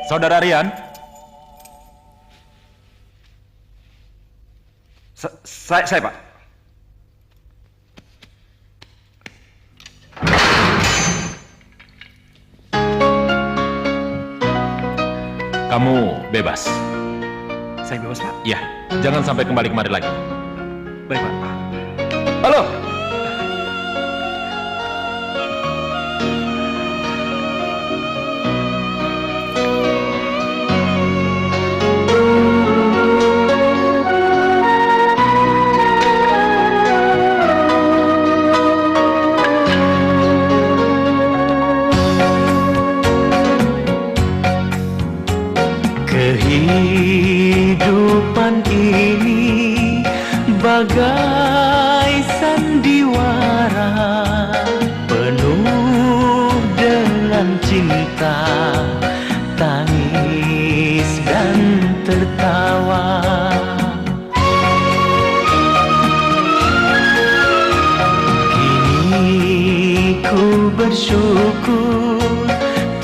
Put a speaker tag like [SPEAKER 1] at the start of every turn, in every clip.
[SPEAKER 1] Saudara Rian? Saya, Pak. Kamu bebas.
[SPEAKER 2] Saya bebas, Pak?
[SPEAKER 1] Ya, jangan sampai kembali kemari lagi.
[SPEAKER 2] Baik, Pak.
[SPEAKER 1] Halo.
[SPEAKER 3] Kehidupan ini bagai sandiwara, penuh dengan cinta, tangis dan tertawa. Kini ku bersyukur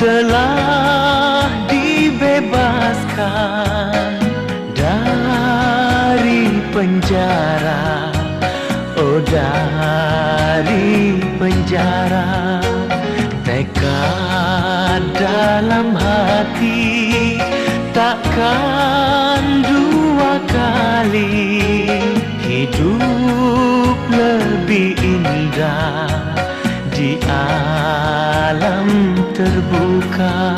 [SPEAKER 3] telah dibebaskan dari penjara, oh dari penjara. Tekad dalam hati takkan dua kali, hidup lebih indah di alam terbuka.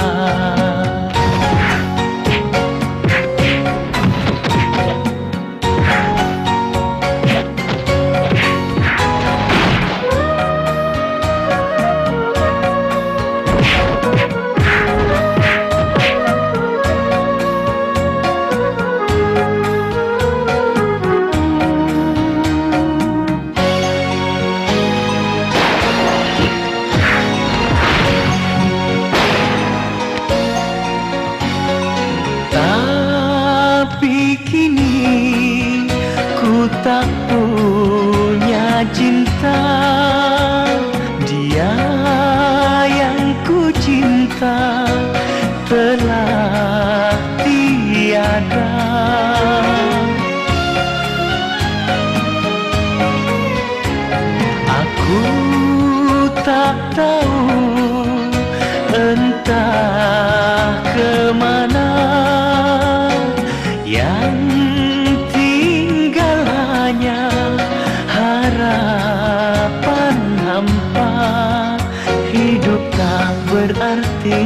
[SPEAKER 3] Tapi kini ku tak punya cinta, dia yang ku cinta telah tiada. Aku tak tahu entah kemana, yang tinggal hanya harapan hampa. Hidup tak berarti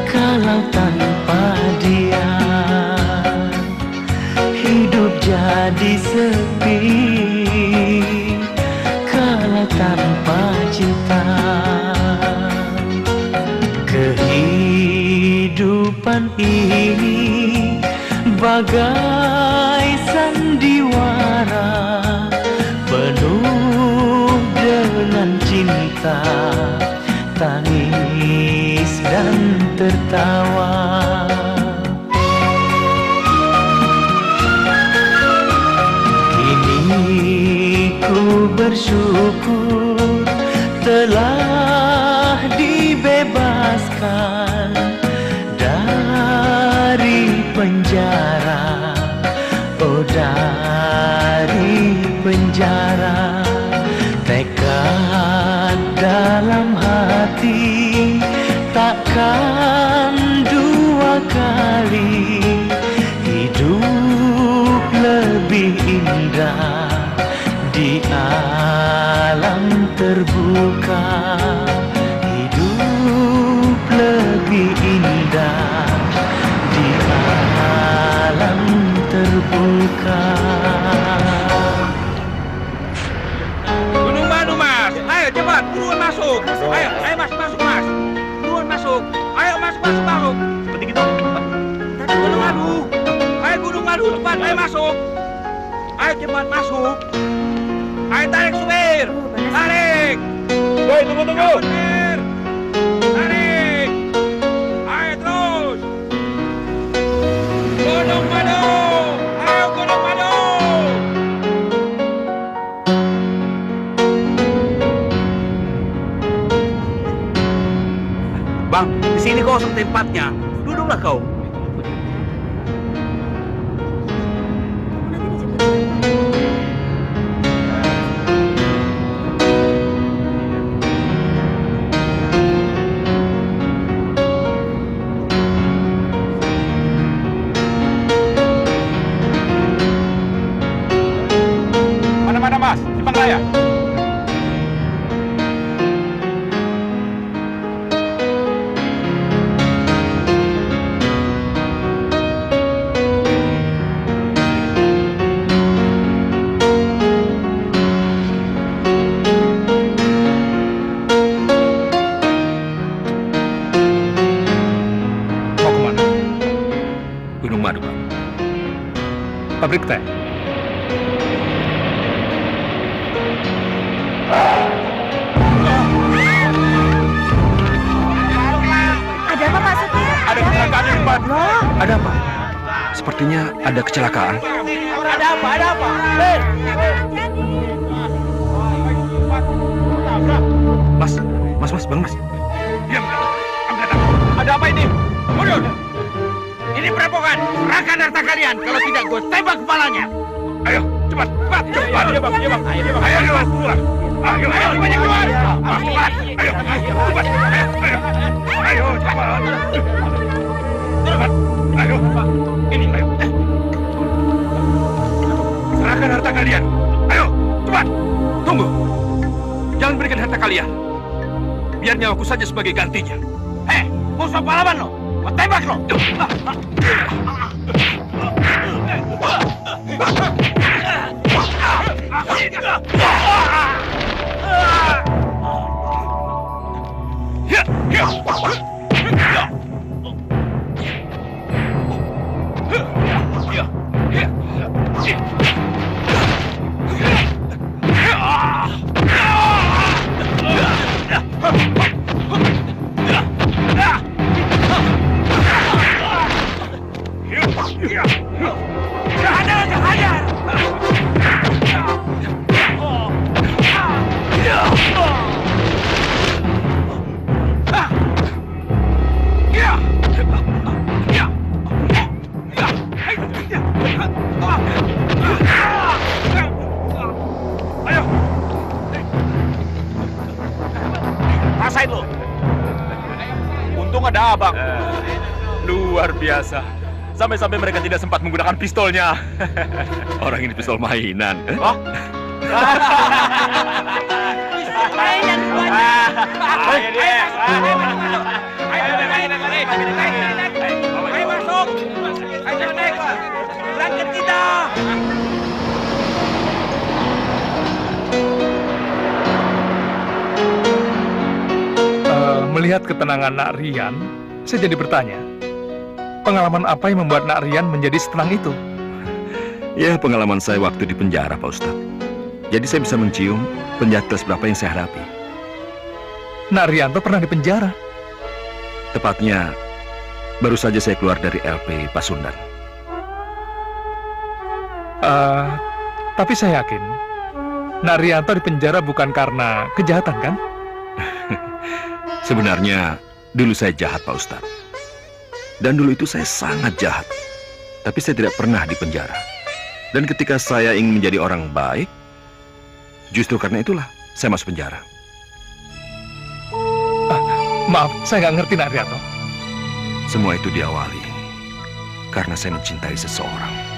[SPEAKER 3] kalau tanpa dia, hidup jadi sepi kalau tanpa cinta. Kehidupan ini bagai sandiwara, penuh dengan cinta, tangis dan tertawa. Kini ku bersyukur telah dibebaskan dari penjara, oh dari penjara. Tekad dalam hati takkan dua kali, hidup lebih indah di alam terbuka. Hidup lebih indah di alam terbuka.
[SPEAKER 4] Gunung Madu, Mas. Ayo cepat, buruan masuk. Ayo, mas, masuk, Mas. Buruan masuk. Ayo, masuk. Seperti gitu. Gunung Madu. Ayo, Gunung Madu, cepat. Ayo masuk. Ayo cepat masuk. Ayo tarik supir. Tarik. Woi, tunggu. Supir. Tarik. Ayo terus. Gunung Madu. Ayo Gunung Madu. Bang, di sini kosong tempatnya. Duduklah kau.
[SPEAKER 1] Mana-mana Mas, Simpang Raya.
[SPEAKER 2] Mau kemana?
[SPEAKER 1] Gunung Madu, Pak.
[SPEAKER 2] Pabrik teh.
[SPEAKER 5] Ada apa maksudnya?
[SPEAKER 1] Ada kecelakaan di depan.
[SPEAKER 5] Loh,
[SPEAKER 2] Ada apa? Sepertinya ada kecelakaan.
[SPEAKER 4] Ada apa? Ada apa? Hei!
[SPEAKER 2] Mas, Bang Mas.
[SPEAKER 1] Diam, angkatan. Ada apa ini?
[SPEAKER 4] Mundur! Ini perampokan. Serahkan harta kalian. Kalau tidak, gue tembak kepalanya.
[SPEAKER 1] Ayo, cepat, cepat, cepat. Iya, Bang, iya, Bang. Ayo, keluar. Ayo, semuanya keluar. Cepat, ayo, cepat. Ayo, cepat. Cepat, ayo. Ini, ayo. Serahkan harta kalian. Ayo, cepat.
[SPEAKER 2] Tunggu. Jangan berikan harta kalian. Biar nyawaku saja sebagai gantinya.
[SPEAKER 4] Musuh pahlawan lo. Gue tembak lo. Rasain lo. Untung ada abang.
[SPEAKER 1] Luar biasa. Sampai-sampai mereka tidak sempat menggunakan pistolnya. Orang ini pistol mainan.
[SPEAKER 4] Oh?
[SPEAKER 5] mainan semuanya.
[SPEAKER 4] Ayo dia. Ayo masuk. Ayo naik. Berangkat kita.
[SPEAKER 2] Melihat ketenangan Nak Rian, saya jadi bertanya, pengalaman apa yang membuat Nak Rian menjadi setenang itu?
[SPEAKER 6] Ya, pengalaman saya waktu di penjara, Pak Ustadz. Jadi saya bisa mencium penjahat kelas berapa yang saya hadapi.
[SPEAKER 2] Nak Rianto pernah di penjara.
[SPEAKER 6] Tepatnya, baru saja saya keluar dari LP Pasundan.
[SPEAKER 2] Tapi saya yakin, Nak Rianto di penjara bukan karena kejahatan, kan?
[SPEAKER 6] Sebenarnya, dulu saya jahat, Pak Ustadz. Dan dulu itu saya sangat jahat. Tapi saya tidak pernah di penjara. Dan ketika saya ingin menjadi orang baik, justru karena itulah saya masuk penjara.
[SPEAKER 2] Maaf, saya nggak ngerti Nak Rianto.
[SPEAKER 6] Semua itu diawali karena saya mencintai seseorang.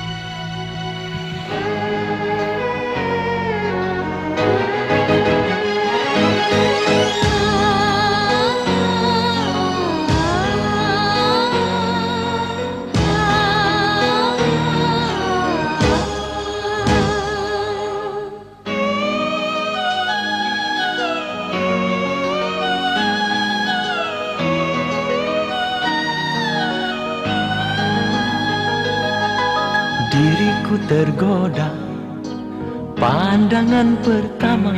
[SPEAKER 3] Diriku tergoda, pandangan pertama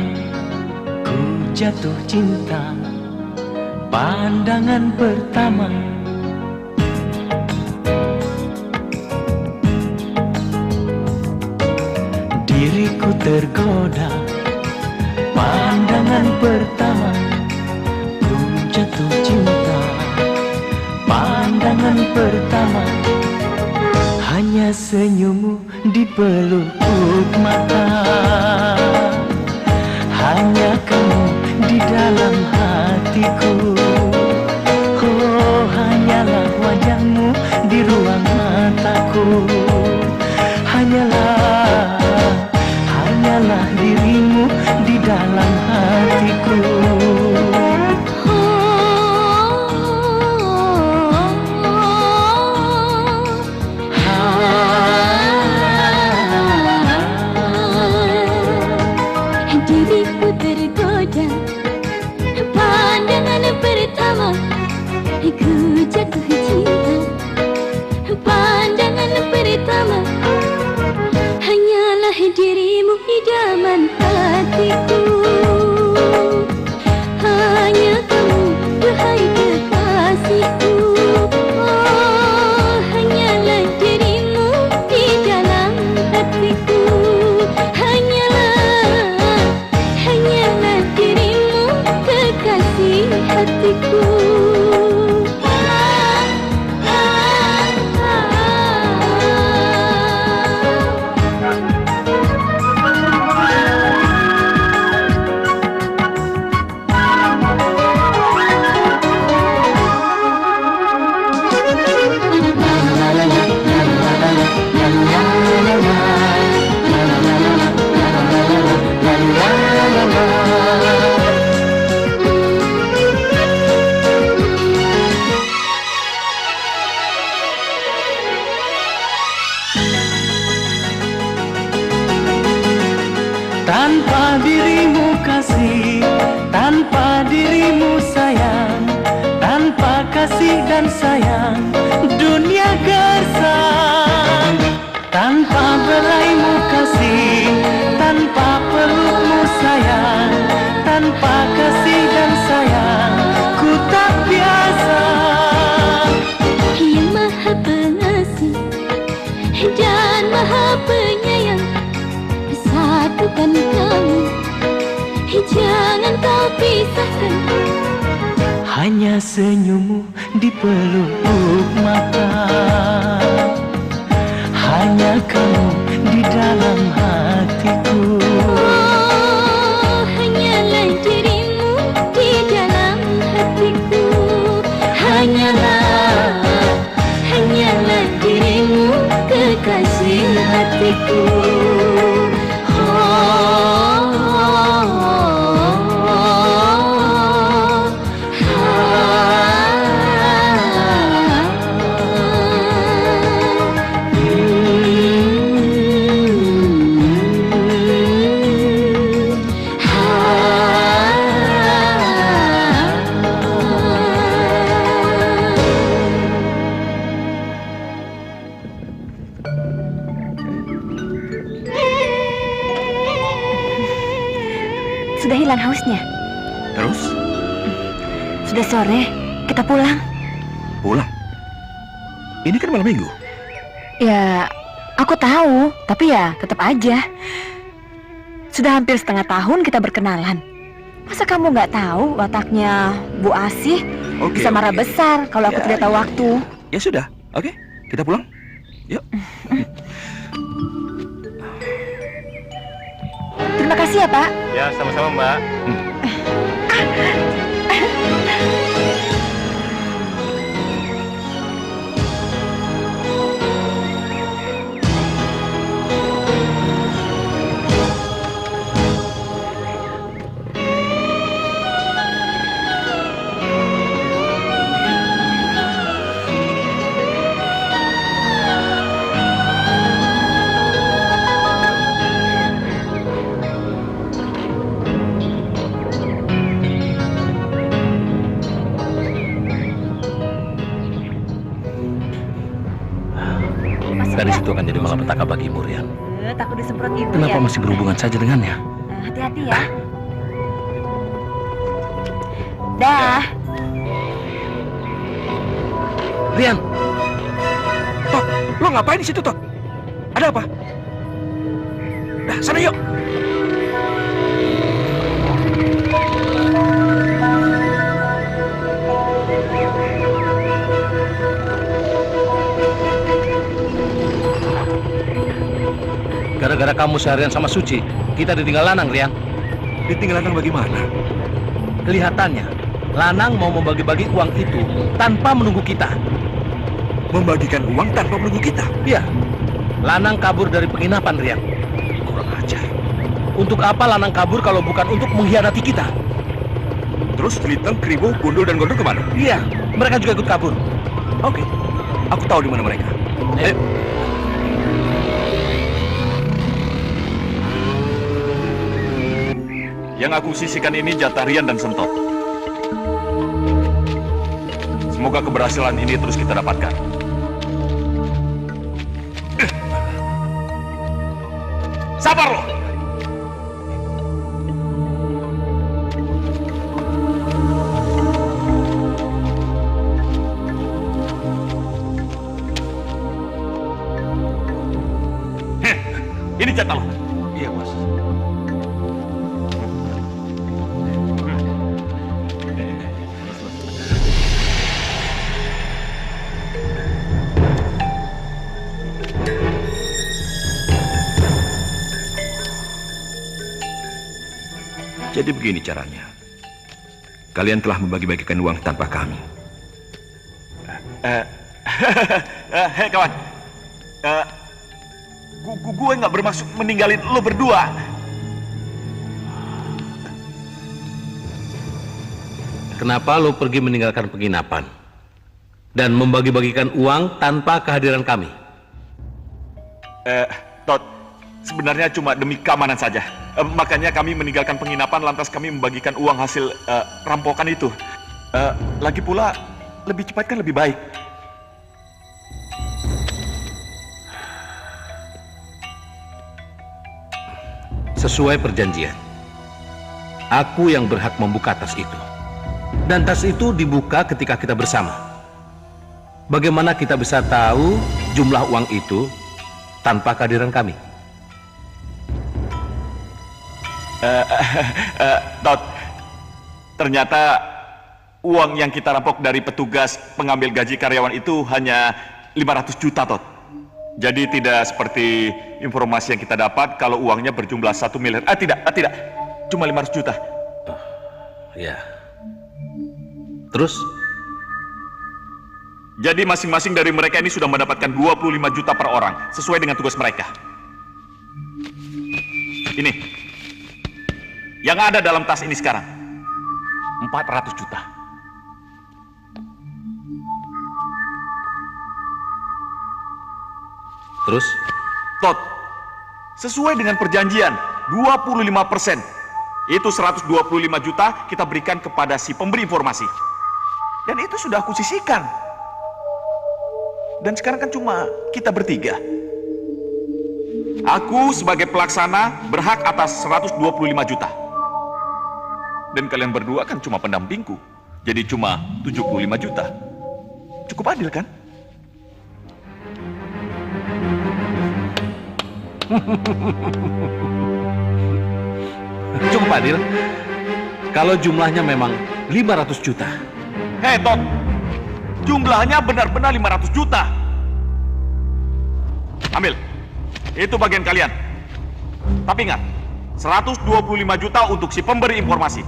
[SPEAKER 3] ku jatuh cinta, pandangan pertama. Diriku tergoda, pandangan pertama ku jatuh cinta. Hanya senyummu di pelupuk mata, hanya kamu di dalam hatiku. Oh, hanyalah wajahmu di ruang mataku. Hanyalah dirimu di dalam hatiku.
[SPEAKER 7] Diriku tergoda, pandangan pertama ku jatuh cinta. Pandangan pertama, hanyalah dirimu idaman hatiku. Hanya kamu, wahai kekasihku. Oh, hanyalah dirimu di dalam hatiku. Hanyalah dirimu kekasih hatiku.
[SPEAKER 3] Tanpa dirimu kasih, tanpa dirimu sayang, tanpa kasih dan sayang, dunia gersang. Tanpa belaimu kasih, tanpa pelukmu sayang, tanpa kasih dan sayang, ku tak biasa.
[SPEAKER 7] Yang maha pengasih dan maha penyayang, satukan kamu, jangan kau pisahkan.
[SPEAKER 3] Hanya senyummu di pelupuk mata, hanya kamu di dalam hatiku.
[SPEAKER 7] Oh, hanyalah dirimu di dalam hatiku. Hanyalah dirimu kekasih hatiku.
[SPEAKER 5] Sudah hilang hausnya?
[SPEAKER 6] Terus?
[SPEAKER 5] Sudah sore, kita pulang.
[SPEAKER 6] Pulang? Ini kan malam minggu.
[SPEAKER 5] Ya, aku tahu, tapi ya tetap aja. Sudah hampir setengah tahun kita berkenalan. Masa kamu nggak tahu wataknya Bu Asih?
[SPEAKER 6] Oke,
[SPEAKER 5] Bisa marah
[SPEAKER 6] oke.
[SPEAKER 5] besar kalau aku
[SPEAKER 6] Ya,
[SPEAKER 5] tidak tahu
[SPEAKER 6] ya,
[SPEAKER 5] waktu.
[SPEAKER 6] Ya sudah, oke, kita pulang. Yuk.
[SPEAKER 5] Terima kasih ya, Pak.
[SPEAKER 1] Ya, sama-sama, Mbak.
[SPEAKER 6] Dari situ akan jadi malapetaka bagimu, Rian.
[SPEAKER 5] Takut disemprot ibu
[SPEAKER 6] Kenapa
[SPEAKER 5] ya.
[SPEAKER 6] masih berhubungan saja dengannya?
[SPEAKER 5] Hati-hati ya. Dah.
[SPEAKER 6] Rian! Tot, lo ngapain di situ, Tot? Ada apa? Dah, sana yuk!
[SPEAKER 8] Daripada kamu seharian sama Suci, kita ditinggal Lanang, Rian.
[SPEAKER 6] Ditinggal Lanang bagaimana?
[SPEAKER 8] Kelihatannya, Lanang mau membagi-bagi uang itu tanpa menunggu kita.
[SPEAKER 6] Membagikan uang tanpa menunggu kita?
[SPEAKER 8] Iya. Lanang kabur dari penginapan, Rian.
[SPEAKER 6] Kurang ajar.
[SPEAKER 8] Untuk apa Lanang kabur kalau bukan untuk mengkhianati kita?
[SPEAKER 6] Terus Liteng, Kribo, Gundul, dan Gondor kemana?
[SPEAKER 8] Iya, mereka juga ikut kabur.
[SPEAKER 6] Oke, aku tahu di mana mereka.
[SPEAKER 8] Ayo.
[SPEAKER 1] Yang aku sisihkan ini jatah Rian dan Sentot. Semoga keberhasilan ini terus kita dapatkan. Sabar lo! Ini jatah lo.
[SPEAKER 8] Iya, Bos.
[SPEAKER 6] Jadi begini caranya. Kalian telah membagi-bagikan uang tanpa kami.
[SPEAKER 1] Hei kawan, gue nggak bermaksud meninggalin lo berdua.
[SPEAKER 8] Kenapa lo pergi meninggalkan penginapan dan membagi-bagikan uang tanpa kehadiran kami?
[SPEAKER 1] Todd, sebenarnya cuma demi keamanan saja. Makanya kami meninggalkan penginapan, lantas kami membagikan uang hasil rampokan itu. Lagi pula, lebih cepat kan lebih baik.
[SPEAKER 8] Sesuai perjanjian, aku yang berhak membuka tas itu. Dan tas itu dibuka ketika kita bersama. Bagaimana kita bisa tahu jumlah uang itu tanpa kehadiran kami?
[SPEAKER 1] Todd, ternyata uang yang kita rampok dari petugas pengambil gaji karyawan itu hanya 500 juta, Todd. Jadi tidak seperti informasi yang kita dapat kalau uangnya berjumlah 1 miliar. Tidak. Cuma 500 juta.
[SPEAKER 8] Ya. Terus?
[SPEAKER 1] Jadi masing-masing dari mereka ini sudah mendapatkan 25 juta per orang, sesuai dengan tugas mereka. Ini. Yang ada dalam tas ini sekarang 400 juta.
[SPEAKER 8] Terus?
[SPEAKER 1] Todd, sesuai dengan perjanjian 25%. Itu 125 juta kita berikan kepada si pemberi informasi. Dan itu sudah aku sisihkan. Dan sekarang kan cuma kita bertiga. Aku sebagai pelaksana berhak atas 125 juta. Dan kalian berdua kan cuma pendampingku. Jadi cuma 75 juta. Cukup adil kan?
[SPEAKER 8] Cukup adil. Kalau jumlahnya memang 500 juta.
[SPEAKER 1] Hei Todd, jumlahnya benar-benar 500 juta. Ambil, itu bagian kalian. Tapi ingat, 125 juta untuk si pemberi informasi.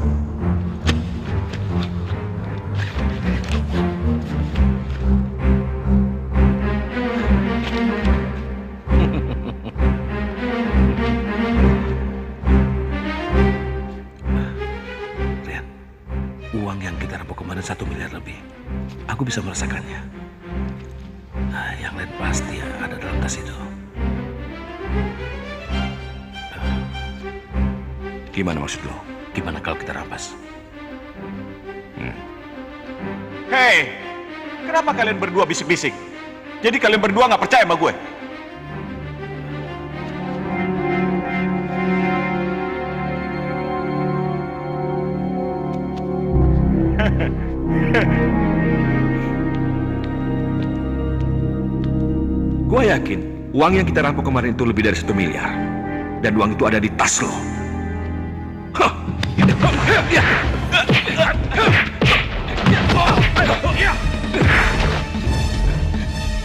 [SPEAKER 8] Rian, uang yang kita rampok kemarin 1 miliar lebih. Aku bisa merasakannya. Nah, yang lain pasti ada dalam tas itu.
[SPEAKER 6] Gimana maksud lo?
[SPEAKER 8] Gimana kalau kita rampas?
[SPEAKER 1] Hei, kenapa kalian berdua bisik-bisik? Jadi kalian berdua nggak percaya sama gue?
[SPEAKER 6] Gue yakin uang yang kita rampok kemarin itu lebih dari 1 miliar. Dan uang itu ada di tas lo.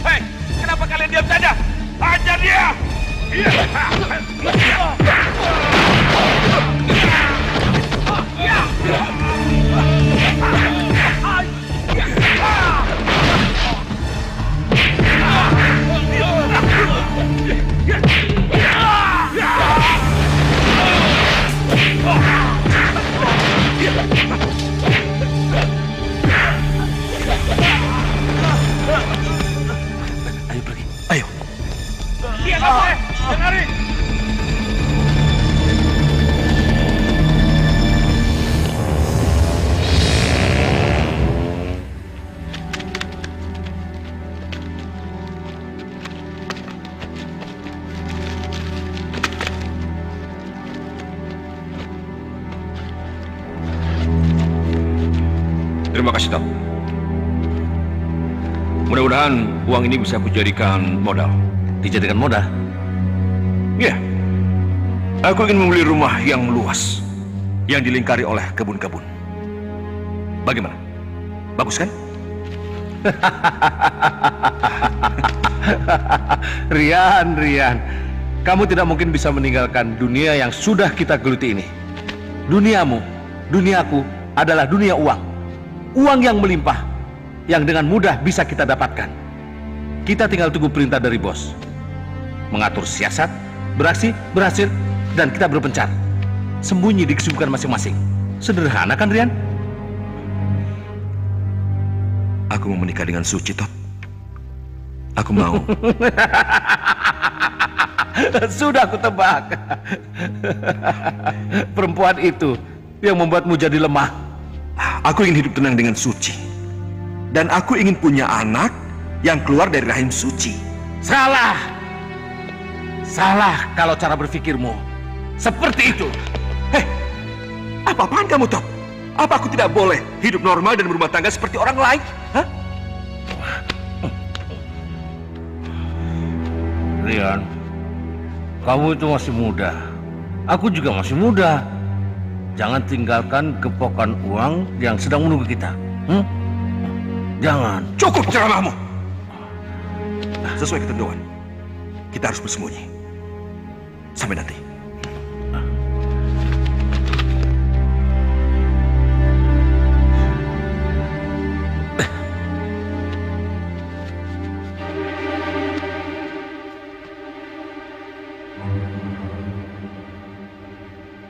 [SPEAKER 1] Hei, kenapa kalian diam saja? Hajar dia!
[SPEAKER 6] Terima kasih, Tom. Mudah-mudahan uang ini bisa aku jadikan modal.
[SPEAKER 8] Dijadikan modal?
[SPEAKER 6] Ya, aku ingin membeli rumah yang luas, yang dilingkari oleh kebun-kebun. Bagaimana? Bagus kan?
[SPEAKER 8] Rian, kamu tidak mungkin bisa meninggalkan dunia yang sudah kita geluti ini. Duniamu, duniaku adalah dunia uang. Uang yang melimpah, yang dengan mudah bisa kita dapatkan. Kita tinggal tunggu perintah dari bos. Mengatur siasat, beraksi, berhasil, dan kita berpencar. Sembunyi di kesibukan masing-masing. Sederhana kan, Rian?
[SPEAKER 6] Aku mau menikah dengan Suci, Tot. Aku mau.
[SPEAKER 8] Sudah aku tebak. Perempuan itu yang membuatmu jadi lemah.
[SPEAKER 6] Aku ingin hidup tenang dengan Suci. Dan aku ingin punya anak yang keluar dari rahim Suci.
[SPEAKER 8] Salah. Salah kalau cara berpikirmu seperti itu.
[SPEAKER 6] Hei, apa-apaan kamu, Tot? Apa aku tidak boleh hidup normal dan berumah tangga seperti orang lain? Hah?
[SPEAKER 8] Rian, kamu itu masih muda. Aku juga masih muda. Jangan tinggalkan gepokan uang yang sedang menunggu kita. Jangan.
[SPEAKER 6] Cukup ceramahmu. Sesuai ketentuan, kita harus bersembunyi. Sampai nanti.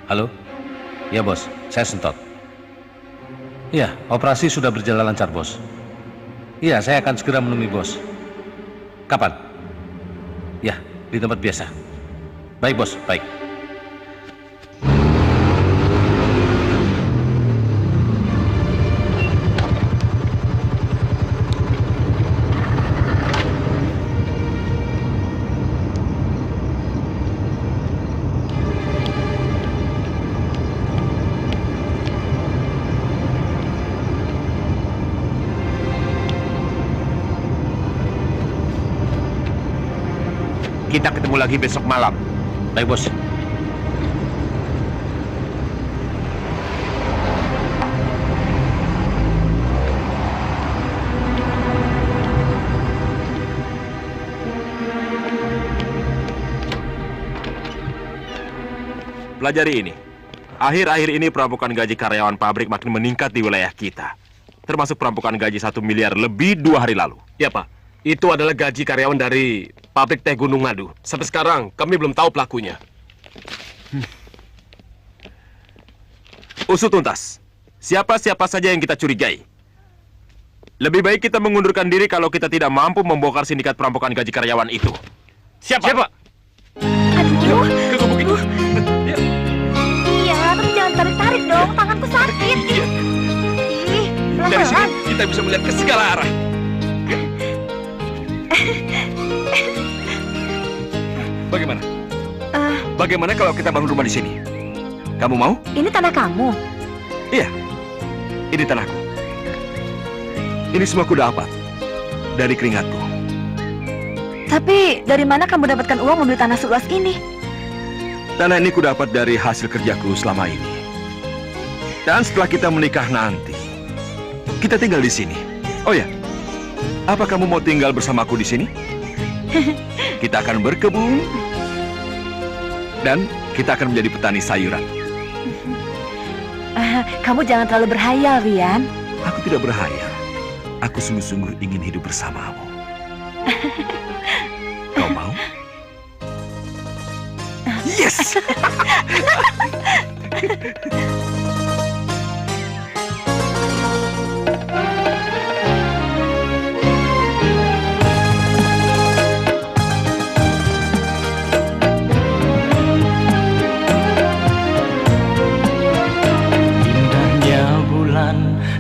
[SPEAKER 8] Halo? Ya, Bos. Saya Sentot. Iya, operasi sudah berjalan lancar, Bos. Iya, saya akan segera menemui Bos. Kapan? Ya, di tempat biasa. Baik, Bos. Baik.
[SPEAKER 1] Kita ketemu lagi besok malam.
[SPEAKER 8] Baik, Bos.
[SPEAKER 1] Pelajari ini. Akhir-akhir ini perampokan gaji karyawan pabrik makin meningkat di wilayah kita. Termasuk perampokan gaji 1 miliar lebih 2 hari lalu.
[SPEAKER 9] Ya, Pak. Itu adalah gaji karyawan dari pabrik teh Gunung Madu. Sampai sekarang kami belum tahu pelakunya.
[SPEAKER 1] Usut tuntas. Siapa-siapa saja yang kita curigai. Lebih baik kita mengundurkan diri kalau kita tidak mampu membongkar sindikat perampokan gaji karyawan itu. Siapa?
[SPEAKER 5] Aduh.
[SPEAKER 1] Ke gubuk itu.
[SPEAKER 5] Iya, tapi jangan tarik-tarik dong. Tanganku sakit. Ih,
[SPEAKER 1] Dari sini
[SPEAKER 5] pelan-pelan.
[SPEAKER 1] kita bisa melihat ke segala arah.
[SPEAKER 6] Bagaimana? Bagaimana kalau kita bangun rumah di sini? Kamu mau?
[SPEAKER 5] Ini tanah kamu.
[SPEAKER 6] Iya. Ini tanahku. Ini semua ku dapat dari keringatku.
[SPEAKER 5] Tapi dari mana kamu dapatkan uang membeli tanah seluas ini?
[SPEAKER 6] Tanah ini ku dapat dari hasil kerjaku selama ini. Dan setelah kita menikah nanti, kita tinggal di sini. Oh ya, apa kamu mau tinggal bersamaku di sini? Kita akan berkebun dan kita akan menjadi petani sayuran.
[SPEAKER 5] Kamu jangan terlalu berhayal, Rian.
[SPEAKER 6] Aku tidak berhayal. Aku sungguh-sungguh ingin hidup bersamamu. Kau mau? Yes!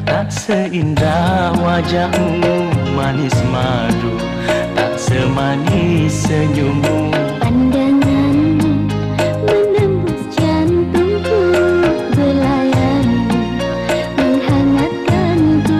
[SPEAKER 3] Tak seindah wajahmu manis madu, tak semanis senyummu.
[SPEAKER 7] Pandanganmu menembus jantungku, belayanmu menghangatkanku.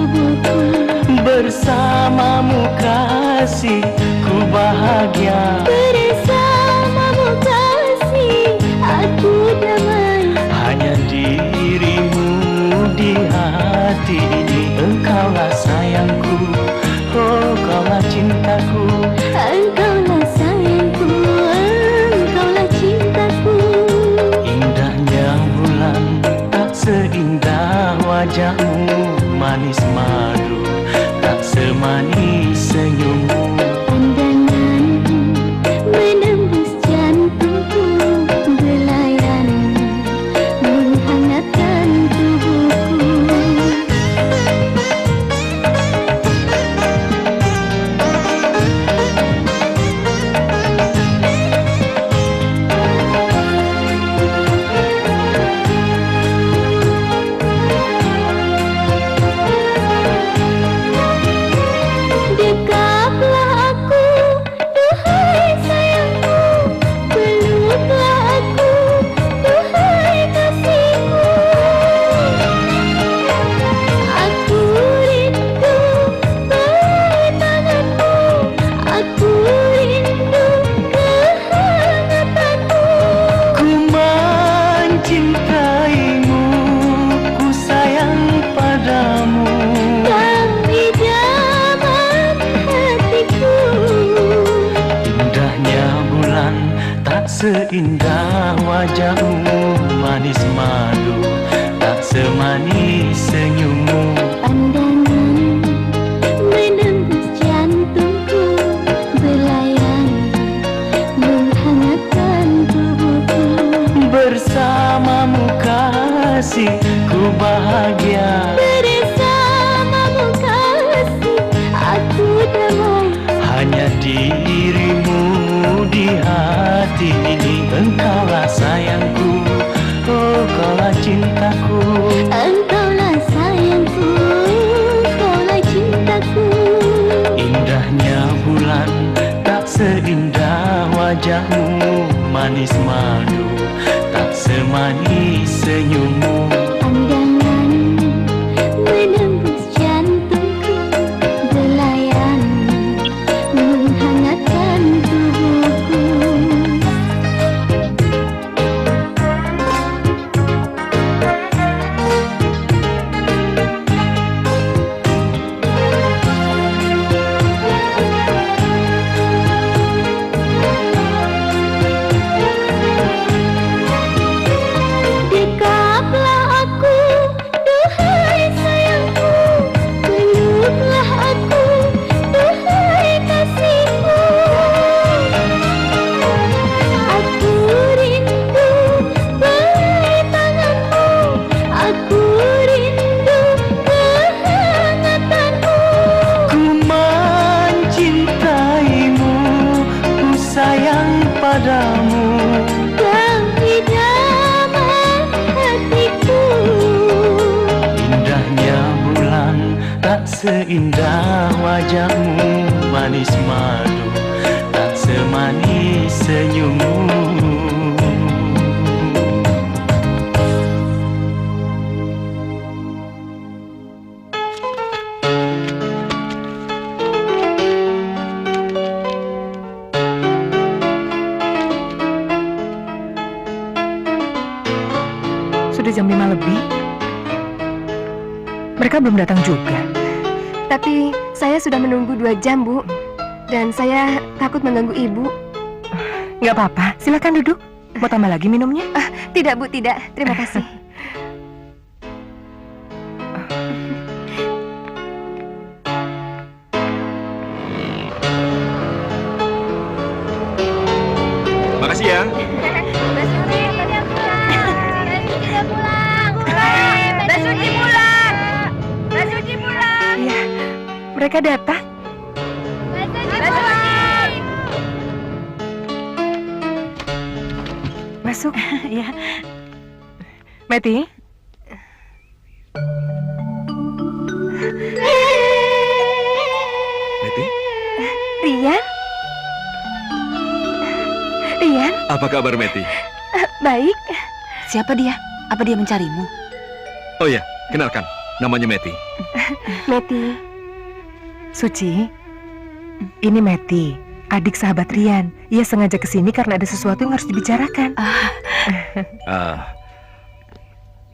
[SPEAKER 3] wajahmu manis madu, tak semanis senyummu.
[SPEAKER 7] Pandanganmu menembus jantungku, belayanmu menghangatkan tubuhku. Dekaplah aku, duhai sayangku, peluklah aku, duhai kasihku. Aku rindu pelai tanganmu, aku rindu kehangatanmu.
[SPEAKER 3] Ku mencintaimu, ku sayang padamu.
[SPEAKER 7] Kau idaman hatiku.
[SPEAKER 3] Indahnya bulan tak seindah wajahmu manis madu, tak semanis senyummu.
[SPEAKER 7] Pandanganmu menembus jantungku, belayanmu menghangatkan tubuhku.
[SPEAKER 3] Bersamamu kasih ku bahagia,
[SPEAKER 7] Bersamamu kasih aku damai.
[SPEAKER 3] hanya dirimu di hati ini. Engkaulah sayangku, oh kaulah cintaku.
[SPEAKER 7] Engkaulah sayangku, kaulah cintaku.
[SPEAKER 3] Indahnya bulan tak seindah wajahmu manis madu, tak semanis senyummu.
[SPEAKER 7] Pandanganmu menembus jantungku, belayanmu menghangatkan tubuhku. Dekaplah aku, duhai sayangku, peluklah aku, duhai kasihku. Aku rindu pelai tanganmu, aku rindu kehangatanmu.
[SPEAKER 3] Ku mencintaimu, ku sayang padamu.
[SPEAKER 7] Kau idaman hatiku.
[SPEAKER 3] Indahnya bulan tak seindah wajahmu manis madu, tak semanis senyummu.
[SPEAKER 5] Sudah jam 5 lebih. Mereka belum datang juga.
[SPEAKER 10] Tapi saya sudah menunggu 2 jam, Bu. Dan saya takut mengganggu Ibu.
[SPEAKER 5] Nggak apa-apa, silakan duduk. Mau tambah lagi minumnya?
[SPEAKER 10] Tidak, Bu, tidak. Terima kasih.
[SPEAKER 6] Makasih ya.
[SPEAKER 5] Iya, mereka datang. Masuk. Ya. Meti.
[SPEAKER 6] Meti,
[SPEAKER 10] Rian? Rian?
[SPEAKER 6] apa kabar Meti?
[SPEAKER 10] Baik.
[SPEAKER 5] Siapa dia? Apa dia mencarimu?
[SPEAKER 6] Oh ya, kenalkan, namanya Meti.
[SPEAKER 10] Meti.
[SPEAKER 5] Suci, ini Meti, adik sahabat Rian. Ia sengaja kesini karena ada sesuatu yang harus dibicarakan.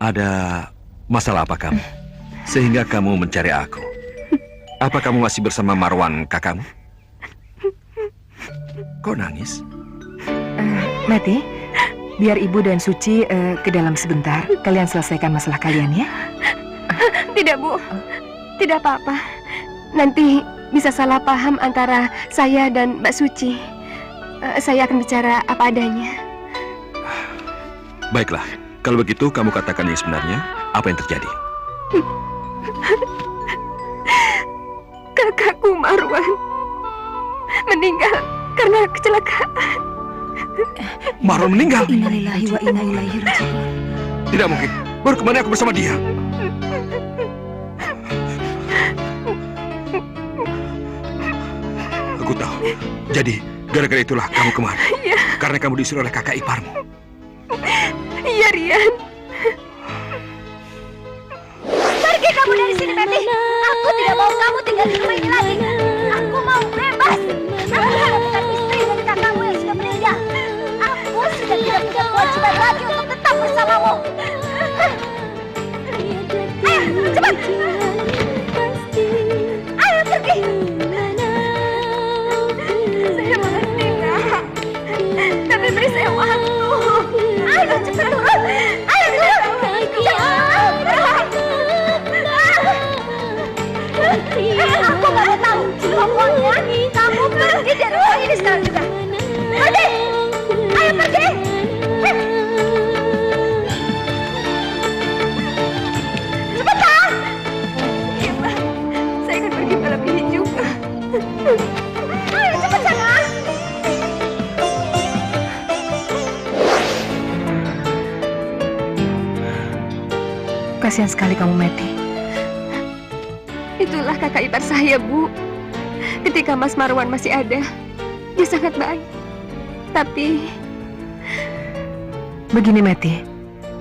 [SPEAKER 6] Ada masalah apa kamu? Sehingga kamu mencari aku. Apa kamu masih bersama Marwan kakakmu? Kok nangis?
[SPEAKER 5] Meti, biar Ibu dan Suci ke dalam sebentar. Kalian selesaikan masalah kalian ya.
[SPEAKER 10] Tidak, Bu. Tidak apa-apa. Nanti bisa salah paham antara saya dan Mbak Suci. Saya akan bicara apa adanya.
[SPEAKER 6] Baiklah, kalau begitu kamu katakan yang sebenarnya apa yang terjadi.
[SPEAKER 10] Kakakku Marwan meninggal karena kecelakaan.
[SPEAKER 6] Marwan meninggal?
[SPEAKER 5] Innalillahi wa inna ilaihi raji'un.
[SPEAKER 6] Tidak mungkin. Baru kemarin aku bersama dia. Aku tahu. Jadi, gara-gara itulah kamu kemari.
[SPEAKER 10] Iya.
[SPEAKER 6] Karena kamu disuruh oleh kakak iparmu.
[SPEAKER 10] Iya, Rian.
[SPEAKER 7] Pergi kamu dari sini, Meti. Aku tidak mau kamu tinggal di rumah ini lagi. Aku mau bebas. Aku bukan istri dari kakakmu yang sudah meninggal. Aku sudah tidak punya kewajiban lagi untuk tetap bersamamu. Ayo, cepat. Ayo pergi.
[SPEAKER 10] Saya mengerti, Nak. Tapi beri saya waktu.
[SPEAKER 7] Ayo cepat turun. Ayo turun. Aku gak mau tahu. Pokoknya kamu pergi dari rumah ini sekarang juga. Pergi. Ayo pergi. Cepetan.
[SPEAKER 10] Iya, Mbak. Saya akan pergi malam ini juga.
[SPEAKER 7] Ayo cepat sana.
[SPEAKER 5] Kasihan sekali kamu, Meti.
[SPEAKER 10] Itulah kakak ipar saya, Bu. Ketika Mas Marwan masih ada, dia sangat baik. Tapi
[SPEAKER 5] Begini, Meti.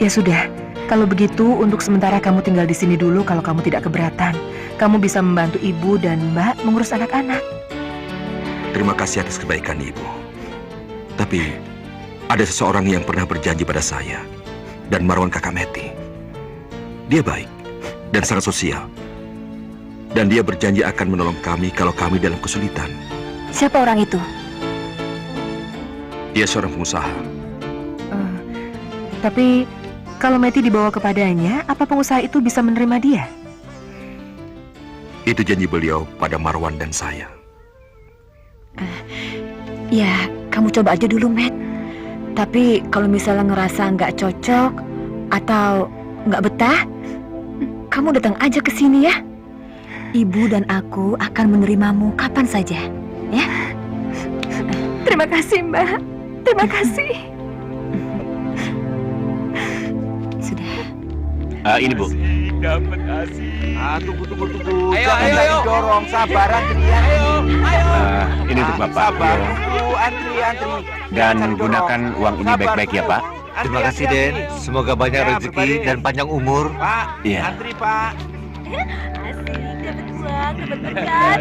[SPEAKER 5] Ya sudah, kalau begitu untuk sementara kamu tinggal di sini dulu kalau kamu tidak keberatan. Kamu bisa membantu ibu dan Mbak mengurus anak-anak.
[SPEAKER 6] Terima kasih atas kebaikan ibu. Tapi, ada seseorang yang pernah berjanji pada saya dan Marwan kakak Meti. Dia baik dan sangat sosial. Dan dia berjanji akan menolong kami kalau kami dalam kesulitan.
[SPEAKER 5] Siapa orang itu?
[SPEAKER 6] Dia seorang pengusaha.
[SPEAKER 5] Tapi kalau Meti dibawa kepadanya, apa pengusaha itu bisa menerima dia?
[SPEAKER 6] Itu janji beliau pada Marwan dan saya.
[SPEAKER 5] Ya, kamu coba aja dulu, Met. Tapi kalau misalnya ngerasa nggak cocok atau nggak betah, kamu datang aja ke sini ya. Ibu dan aku akan menerimamu kapan saja, ya.
[SPEAKER 10] terima kasih, Mbak. Terima kasih.
[SPEAKER 5] Sudah.
[SPEAKER 8] Ini, Bu.
[SPEAKER 1] Dapat asih.
[SPEAKER 4] Tunggu.
[SPEAKER 1] Ayo,
[SPEAKER 4] Jangan
[SPEAKER 1] ayo, ayo.
[SPEAKER 4] dorong, sabaran, Rian.
[SPEAKER 8] Ini untuk Bapak.
[SPEAKER 4] Sabar, antri.
[SPEAKER 8] Dan gunakan uang ini baik-baik ya, Pak.
[SPEAKER 4] Terima kasih, Den.
[SPEAKER 11] Semoga banyak rezeki dan panjang umur.
[SPEAKER 4] Pak,
[SPEAKER 8] Iya.
[SPEAKER 4] antri, Pak.
[SPEAKER 7] Asik, dapat uang, dapat berkat.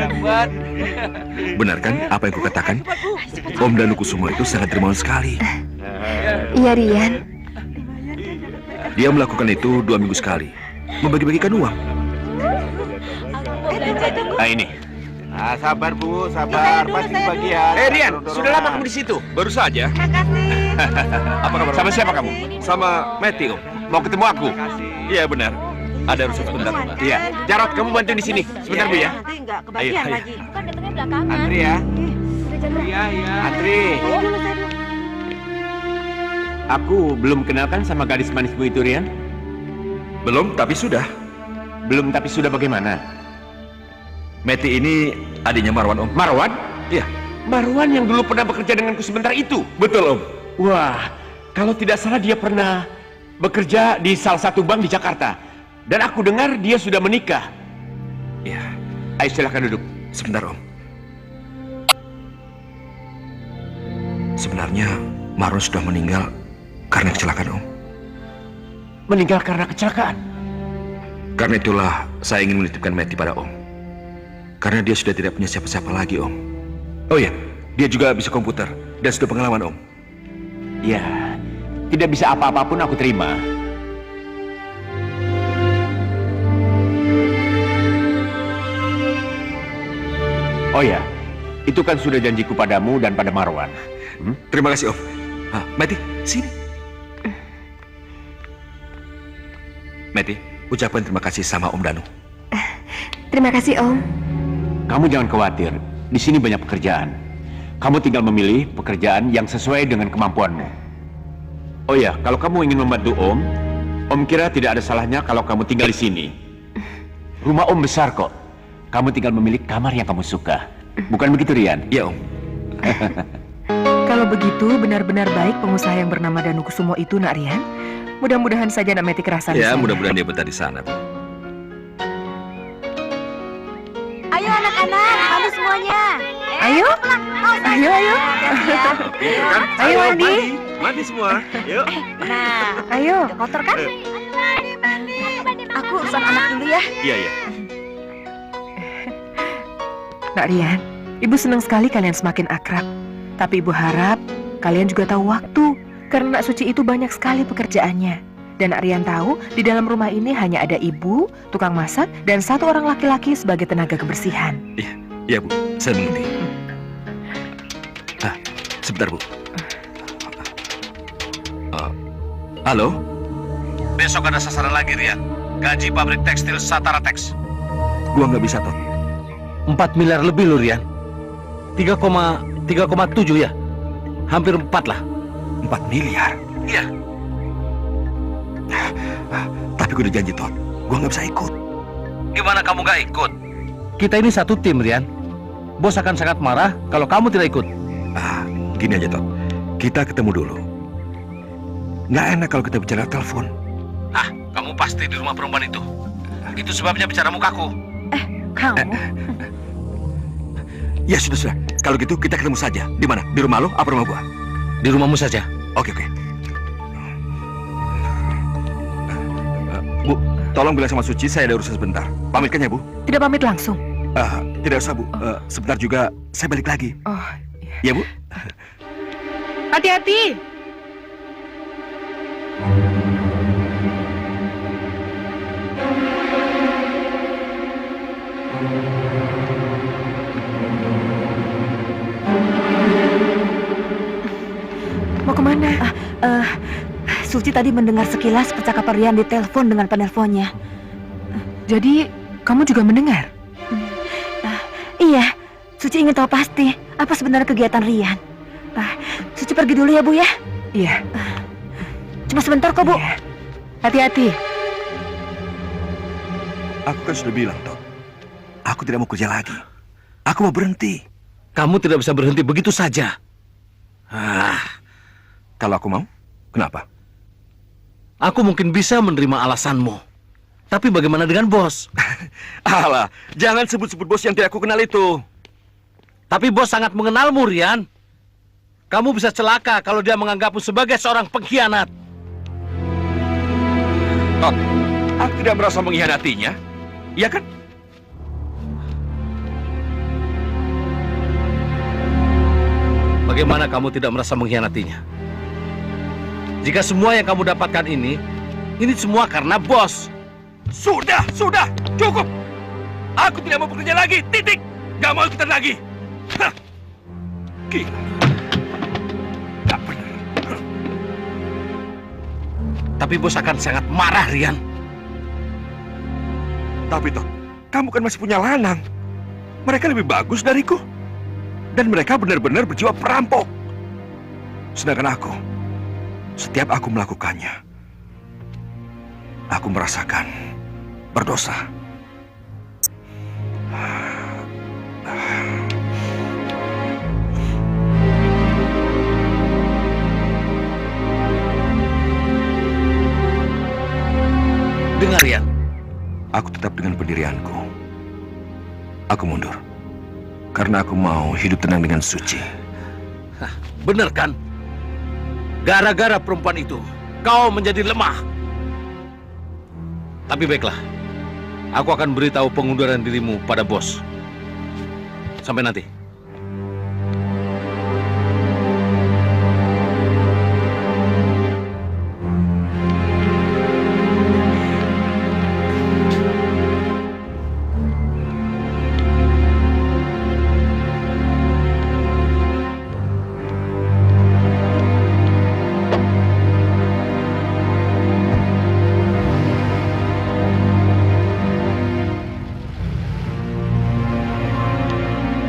[SPEAKER 4] Dapat.
[SPEAKER 6] Benar kan apa yang kukatakan? Om dan Nuku semua itu sangat dermawan sekali.
[SPEAKER 10] Iya, Rian.
[SPEAKER 6] Dia melakukan itu 2 minggu sekali. Membagi-bagikan uang.
[SPEAKER 8] Ini.
[SPEAKER 4] Sabar, Bu, sabar. Pasti bagian.
[SPEAKER 9] Rian, sudah lama kamu di situ?
[SPEAKER 6] Baru saja.
[SPEAKER 9] Apa kabar? Sama siapa kamu?
[SPEAKER 6] Sama Meti, Om.
[SPEAKER 9] Mau ketemu aku?
[SPEAKER 6] Iya benar. Ada urusan sebentar.
[SPEAKER 9] Iya. Jarot, kamu bantu di sini. Sebentar, Bu ya.
[SPEAKER 7] Nanti nggak kebagian
[SPEAKER 6] Ayo.
[SPEAKER 7] lagi. Kan datangnya belakangan.
[SPEAKER 4] Antri ya.
[SPEAKER 10] Iya.
[SPEAKER 4] Antri.
[SPEAKER 8] Aku belum kenalkan sama gadis manis Bu itu, Rian.
[SPEAKER 6] Belum, tapi sudah.
[SPEAKER 8] Belum, tapi sudah bagaimana?
[SPEAKER 6] Meti ini adiknya Marwan, Om.
[SPEAKER 8] Marwan?
[SPEAKER 6] Iya.
[SPEAKER 8] Marwan yang dulu pernah bekerja denganku sebentar itu.
[SPEAKER 6] Betul, Om.
[SPEAKER 8] Wah, kalau tidak salah dia pernah bekerja di salah satu bank di Jakarta. Dan aku dengar dia sudah menikah.
[SPEAKER 6] Iya.
[SPEAKER 8] Ayo silahkan duduk.
[SPEAKER 6] Sebentar, Om. Sebenarnya Marwan sudah meninggal karena kecelakaan, Om.
[SPEAKER 8] Meninggal karena kecelakaan?
[SPEAKER 6] Karena itulah saya ingin menitipkan Meti pada Om. Karena dia sudah tidak punya siapa-siapa lagi, Om. Oh ya, dia juga bisa komputer dan sudah pengalaman, Om.
[SPEAKER 8] Ya, tidak bisa apa-apapun aku terima. Oh ya, itu kan sudah janjiku padamu dan pada Marwan.
[SPEAKER 6] Terima kasih, Om. Meti, sini. Meti, ucapkan terima kasih sama Om Danu.
[SPEAKER 10] Terima kasih, Om.
[SPEAKER 12] Kamu jangan khawatir. Di sini banyak pekerjaan. Kamu tinggal memilih pekerjaan yang sesuai dengan kemampuanmu. Oh ya, kalau kamu ingin membantu Om kira tidak ada salahnya kalau kamu tinggal di sini. Rumah Om besar kok. Kamu tinggal memilih kamar yang kamu suka. Bukan begitu, Rian?
[SPEAKER 6] Iya, Om.
[SPEAKER 5] Kalau begitu, benar-benar baik pengusaha yang bernama Danu Kusumo itu, Nak Rian. Mudah-mudahan saja Nak Meti kerasa di
[SPEAKER 6] Ya,
[SPEAKER 5] sana.
[SPEAKER 6] mudah-mudahan dia betah di sana, Bu.
[SPEAKER 7] Ayo anak-anak, kamu semuanya.
[SPEAKER 5] Ayo, ayo, ayo. Ayo, Andi.
[SPEAKER 6] Mandi semua. Yuk.
[SPEAKER 7] Nah,
[SPEAKER 5] Ayo.
[SPEAKER 7] udah kotor kan? Aku urusan anak dulu ya.
[SPEAKER 6] Iya, iya.
[SPEAKER 5] Nak Rian, Ibu senang sekali kalian semakin akrab. Tapi Ibu harap kalian juga tahu waktu. Karena Nak Suci itu banyak sekali pekerjaannya. Dan Nak Rian tahu, di dalam rumah ini hanya ada ibu, tukang masak, dan satu orang laki-laki sebagai tenaga kebersihan.
[SPEAKER 6] Iya, Bu. Saya mengerti. Sebentar, Bu. Halo?
[SPEAKER 8] Besok ada sasaran lagi, Rian. Gaji pabrik tekstil Satara Tex.
[SPEAKER 6] Gua nggak bisa, Tot.
[SPEAKER 8] 4 miliar lebih loh, Rian. 3,7 ya? Hampir 4 lah.
[SPEAKER 6] 4 miliar?
[SPEAKER 8] Iya.
[SPEAKER 6] Tapi gue udah janji, Tot. Gue nggak bisa ikut.
[SPEAKER 8] Gimana kamu gak ikut? Kita ini satu tim, Rian. Bos akan sangat marah kalau kamu tidak ikut.
[SPEAKER 6] Gini aja, Tot. Kita ketemu dulu. Nggak enak kalau kita bicara telepon.
[SPEAKER 8] Kamu pasti di rumah perempuan itu. Itu sebabnya bicara mukaku.
[SPEAKER 5] Kamu?
[SPEAKER 6] Ya sudah. Kalau gitu kita ketemu saja. Di mana? Di rumah lo apa rumah gua?
[SPEAKER 8] Di rumahmu saja.
[SPEAKER 6] Oke. Bu, tolong bilang sama Suci saya ada urusan sebentar. Pamitkan ya, Bu?
[SPEAKER 5] Tidak pamit langsung?
[SPEAKER 6] Tidak usah, Bu. Sebentar juga saya balik lagi.
[SPEAKER 5] Oh,
[SPEAKER 6] iya, Bu.
[SPEAKER 5] Hati-hati. Mau kemana?
[SPEAKER 7] Suci tadi mendengar sekilas percakapan Rian di telepon dengan penelponnya.
[SPEAKER 5] Jadi, kamu juga mendengar?
[SPEAKER 7] Iya, Suci ingin tahu pasti apa sebenarnya kegiatan Rian. Suci pergi dulu ya, Bu ya?
[SPEAKER 5] Iya.
[SPEAKER 7] Cuma sebentar kok, Bu.
[SPEAKER 5] Iya. Hati-hati.
[SPEAKER 6] Aku kan sudah bilang, Tot. Aku tidak mau kerja lagi. Aku mau berhenti.
[SPEAKER 8] Kamu tidak bisa berhenti begitu saja.
[SPEAKER 6] Kalau aku mau, kenapa?
[SPEAKER 8] Aku mungkin bisa menerima alasanmu. Tapi bagaimana dengan bos?
[SPEAKER 6] Alah, jangan sebut-sebut bos yang tidak aku kenal itu.
[SPEAKER 8] Tapi bos sangat mengenalmu, Rian. Kamu bisa celaka kalau dia menganggapmu sebagai seorang pengkhianat.
[SPEAKER 6] Tot, aku tidak merasa mengkhianatinya. Iya kan?
[SPEAKER 8] Bagaimana kamu tidak merasa mengkhianatinya? Jika semua yang kamu dapatkan ini semua karena bos.
[SPEAKER 6] Sudah, cukup. Aku tidak mau bekerja lagi, titik. Gak mau ikutan lagi. Hah. Gila. Gak benar.
[SPEAKER 8] Tapi bos akan sangat marah, Rian.
[SPEAKER 6] Tapi Tot, kamu kan masih punya lanang. Mereka lebih bagus dariku. Dan mereka benar-benar berjiwa perampok. Sedangkan aku, setiap aku melakukannya, aku merasakan berdosa.
[SPEAKER 8] Dengar, Rian.
[SPEAKER 6] Aku tetap dengan pendirianku. Aku mundur. Karena aku mau hidup tenang dengan Suci.
[SPEAKER 8] Benar kan? Gara-gara perempuan itu, kau menjadi lemah. Tapi baiklah, aku akan beritahu pengunduran dirimu pada bos. Sampai nanti.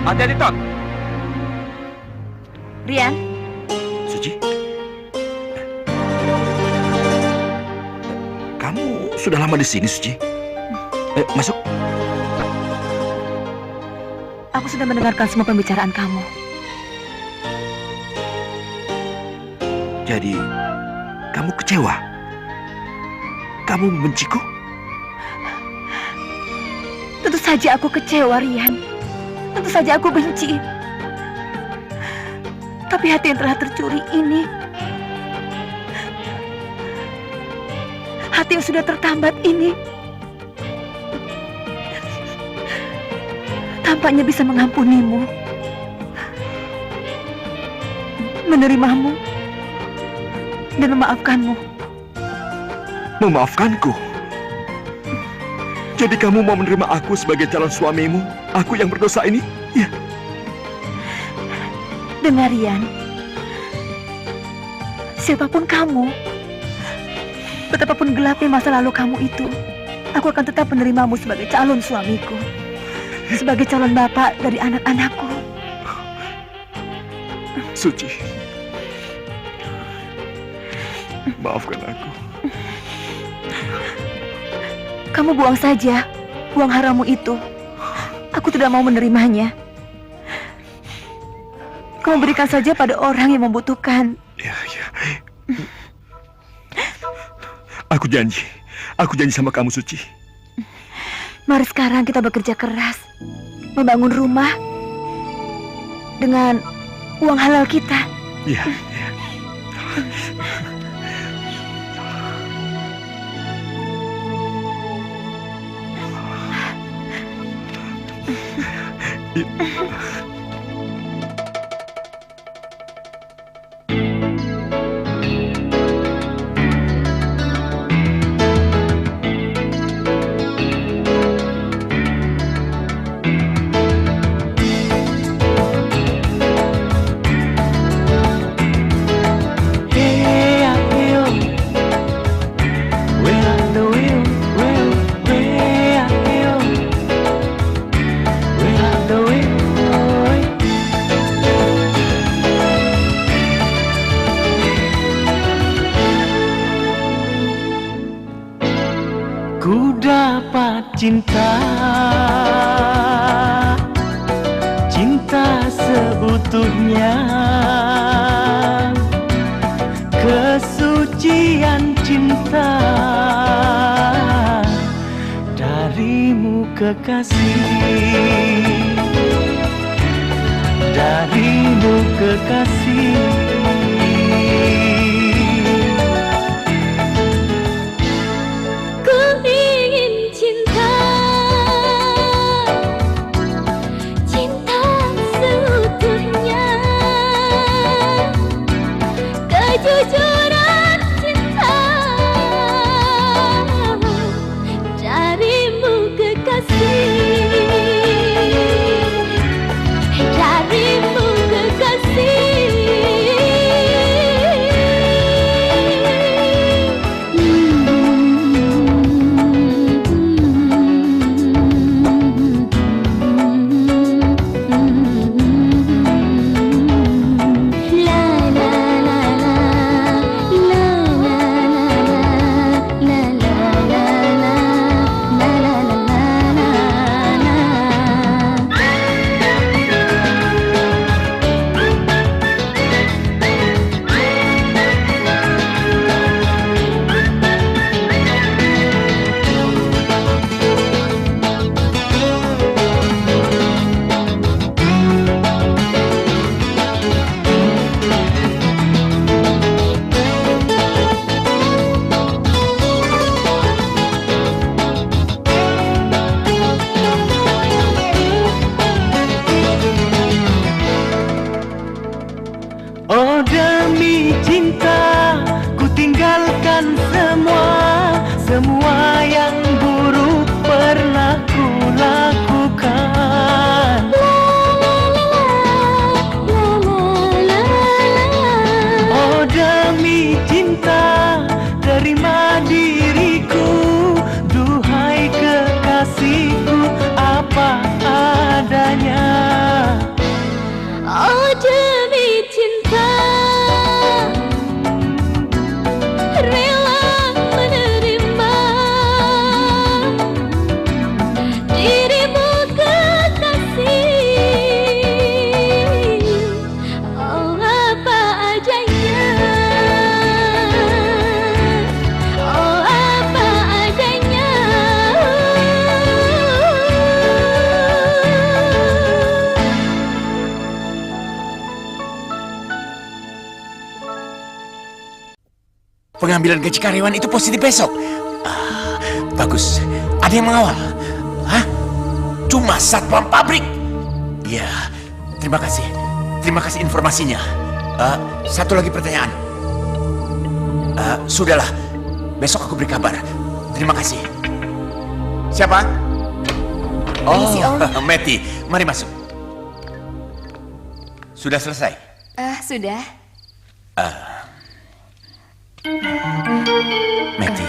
[SPEAKER 4] Hati-hati, Tot.
[SPEAKER 5] Rian,
[SPEAKER 6] Suci? Kamu sudah lama di sini, Suci? Masuk.
[SPEAKER 5] aku sudah mendengarkan semua pembicaraan kamu.
[SPEAKER 6] Jadi, kamu kecewa? Kamu membenciku?
[SPEAKER 5] Tentu saja aku kecewa, Rian. Tentu saja aku benci. Tapi hati yang telah tercuri ini, hati yang sudah tertambat ini, tampaknya bisa mengampunimu, menerimamu, dan memaafkanmu.
[SPEAKER 6] Memaafkanku? Jadi kamu mau menerima aku sebagai calon suamimu? Aku yang berdosa ini? Ya.
[SPEAKER 5] Dengar, Rian. Siapapun kamu, betapapun gelapnya masa lalu kamu itu, aku akan tetap menerimamu sebagai calon suamiku, sebagai calon bapak dari anak-anakku.
[SPEAKER 6] Suci, maafkan aku.
[SPEAKER 5] Kamu buang saja uang harammu itu. Aku tidak mau menerimanya. Kamu berikan saja pada orang yang membutuhkan.
[SPEAKER 6] Ya. Aku janji sama kamu, Suci.
[SPEAKER 5] Mari sekarang kita bekerja keras, membangun rumah dengan uang halal kita.
[SPEAKER 6] Ya.
[SPEAKER 3] Ku dapat cinta seutuhnya, kesucian cinta darimu kekasih, darimu kekasih.
[SPEAKER 7] Kejujuran cinta darimu kekasih, darimu kekasih.
[SPEAKER 12] pengambilan gaji karyawan itu positif besok. Bagus. Ada yang mengawal? Hah? Cuma satpam pabrik? Iya. Terima kasih. Terima kasih informasinya. Satu lagi pertanyaan. Sudahlah. Besok aku beri kabar. Terima kasih. Siapa?
[SPEAKER 10] Permisi, Om.
[SPEAKER 12] Meti. Mari masuk. Sudah selesai?
[SPEAKER 10] Sudah.
[SPEAKER 12] Meti.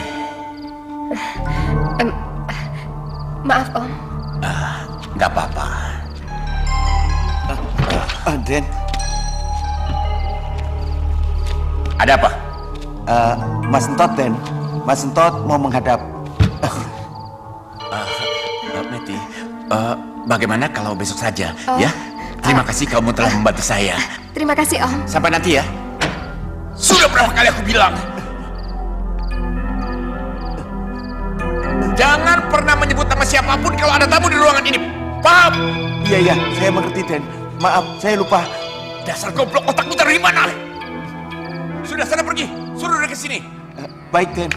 [SPEAKER 10] Maaf, Om.
[SPEAKER 12] Nggak apa-apa.
[SPEAKER 13] Den.
[SPEAKER 12] Ada apa?
[SPEAKER 13] Mas Entot, Den. Mas Entot mau menghadap.
[SPEAKER 12] Meti, bagaimana kalau besok saja, ya? Terima kasih kamu telah membantu saya.
[SPEAKER 10] Terima kasih, Om.
[SPEAKER 12] Sampai nanti ya. Sudah berapa kali aku bilang? Jangan pernah menyebut nama siapapun kalau ada tamu di ruangan ini. Paham?
[SPEAKER 13] Iya, saya mengerti, Den. Maaf, saya lupa.
[SPEAKER 12] Dasar goblok, otakmu dari mana? Sudah, sana pergi. Suruh dia ke sini.
[SPEAKER 13] Baik, Den.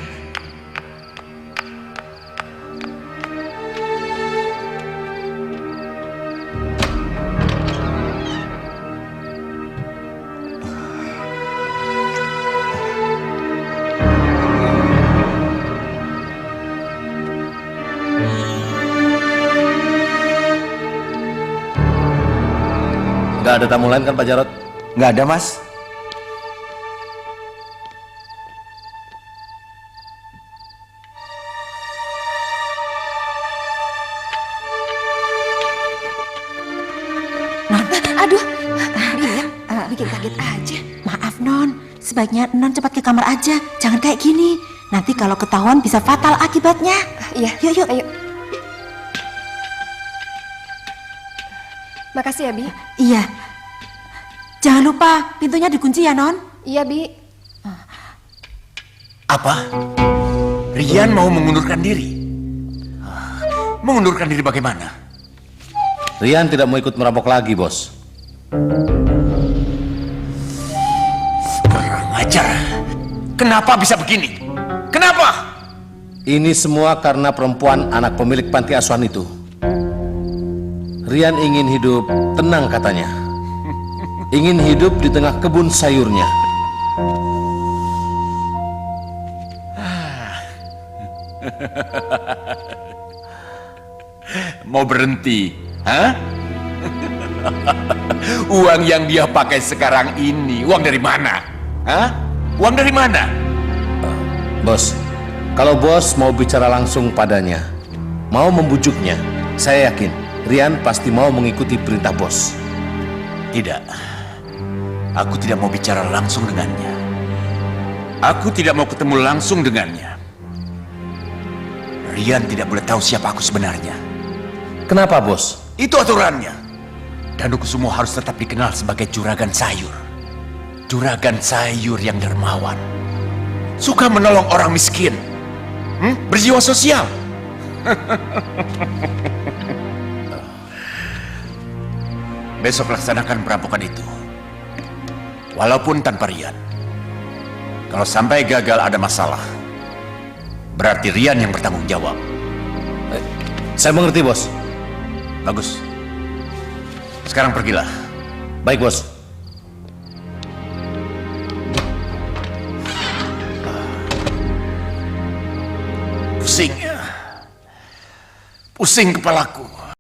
[SPEAKER 8] Nggak ada tamu lain kan Pak Jarot?
[SPEAKER 13] Nggak ada, Mas.
[SPEAKER 7] Aduh, bikin kaget aja.
[SPEAKER 14] Maaf, Non. Sebaiknya Non cepat ke kamar aja. Jangan kayak gini. Nanti kalau ketahuan bisa fatal akibatnya.
[SPEAKER 10] Iya.
[SPEAKER 14] Yuk.
[SPEAKER 10] Ayo. Makasih ya, Bi.
[SPEAKER 14] Iya. Jangan lupa pintunya dikunci ya, Non.
[SPEAKER 10] Iya, Bi.
[SPEAKER 12] Apa? Rian mau mengundurkan diri? Mengundurkan diri bagaimana?
[SPEAKER 8] Rian tidak mau ikut merampok lagi, Bos.
[SPEAKER 12] Kurang ajar. Kenapa bisa begini? Kenapa?
[SPEAKER 8] Ini semua karena perempuan anak pemilik panti asuhan itu. Rian ingin hidup tenang katanya. Ingin hidup di tengah kebun sayurnya.
[SPEAKER 12] Mau berhenti? Hah? Uang yang dia pakai sekarang ini, uang dari mana? Hah? Uang dari mana?
[SPEAKER 8] Bos, kalau bos mau bicara langsung padanya, mau membujuknya, saya yakin Rian pasti mau mengikuti perintah bos.
[SPEAKER 12] Tidak. Aku tidak mau bicara langsung dengannya. Aku tidak mau ketemu langsung dengannya. Rian tidak boleh tahu siapa aku sebenarnya.
[SPEAKER 8] Kenapa, Bos?
[SPEAKER 12] Itu aturannya. Danukusumo harus tetap dikenal sebagai juragan sayur. Juragan sayur yang dermawan. Suka menolong orang miskin. Berjiwa sosial. Besok laksanakan perampokan itu. Walaupun tanpa Rian. Kalau sampai gagal ada masalah, berarti Rian yang bertanggung jawab.
[SPEAKER 8] Saya mengerti, Bos.
[SPEAKER 12] Bagus. Sekarang pergilah.
[SPEAKER 8] Baik, Bos.
[SPEAKER 12] Pusing. Pusing kepalaku.